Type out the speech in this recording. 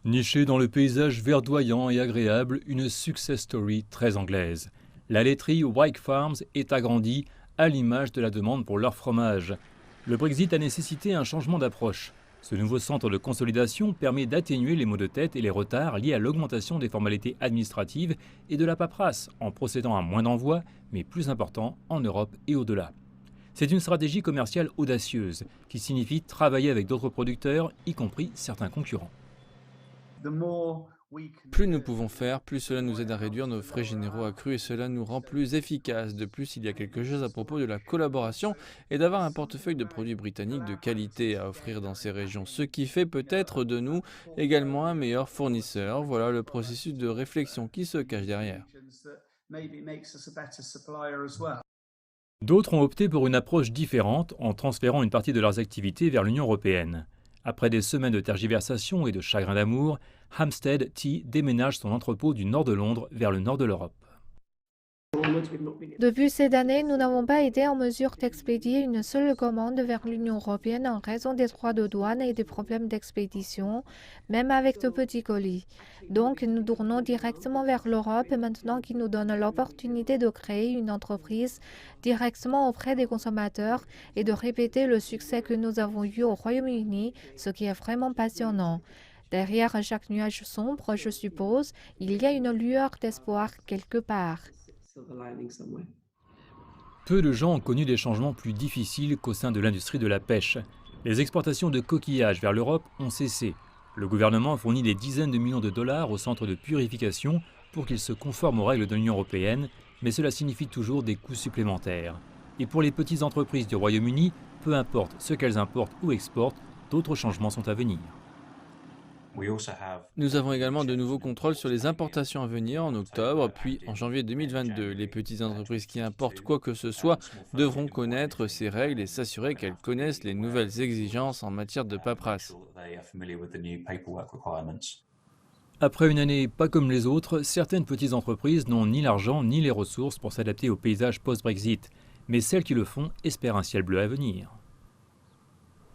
Nichée dans le paysage verdoyant et agréable, une success story très anglaise. La laiterie Wyke Farms est agrandie à l'image de la demande pour leur fromage. Le Brexit a nécessité un changement d'approche. Ce nouveau centre de consolidation permet d'atténuer les maux de tête et les retards liés à l'augmentation des formalités administratives et de la paperasse en procédant à moins d'envois, mais plus important en Europe et au-delà. C'est une stratégie commerciale audacieuse qui signifie travailler avec d'autres producteurs, y compris certains concurrents. Plus nous pouvons faire, plus cela nous aide à réduire nos frais généraux accrus et cela nous rend plus efficaces. De plus, il y a quelque chose à propos de la collaboration et d'avoir un portefeuille de produits britanniques de qualité à offrir dans ces régions, ce qui fait peut-être de nous également un meilleur fournisseur. Voilà le processus de réflexion qui se cache derrière. D'autres ont opté pour une approche différente en transférant une partie de leurs activités vers l'Union européenne. Après des semaines de tergiversation et de chagrin d'amour, Hampstead Tea déménage son entrepôt du nord de Londres vers le nord de l'Europe. Depuis cette année, nous n'avons pas été en mesure d'expédier une seule commande vers l'Union européenne en raison des droits de douane et des problèmes d'expédition, même avec de petits colis. Donc, nous tournons directement vers l'Europe maintenant qui nous donne l'opportunité de créer une entreprise directement auprès des consommateurs et de répéter le succès que nous avons eu au Royaume-Uni, ce qui est vraiment passionnant. Derrière chaque nuage sombre, je suppose, il y a une lueur d'espoir quelque part. Peu de gens ont connu des changements plus difficiles qu'au sein de l'industrie de la pêche. Les exportations de coquillages vers l'Europe ont cessé. Le gouvernement fournit des dizaines de millions de dollars aux centres de purification pour qu'ils se conforment aux règles de l'Union européenne, mais cela signifie toujours des coûts supplémentaires. Et pour les petites entreprises du Royaume-Uni, peu importe ce qu'elles importent ou exportent, d'autres changements sont à venir. Nous avons également de nouveaux contrôles sur les importations à venir en octobre, puis en janvier 2022. Les petites entreprises qui importent quoi que ce soit devront connaître ces règles et s'assurer qu'elles connaissent les nouvelles exigences en matière de paperasse. Après une année pas comme les autres, certaines petites entreprises n'ont ni l'argent ni les ressources pour s'adapter au paysage post-Brexit. Mais celles qui le font espèrent un ciel bleu à venir.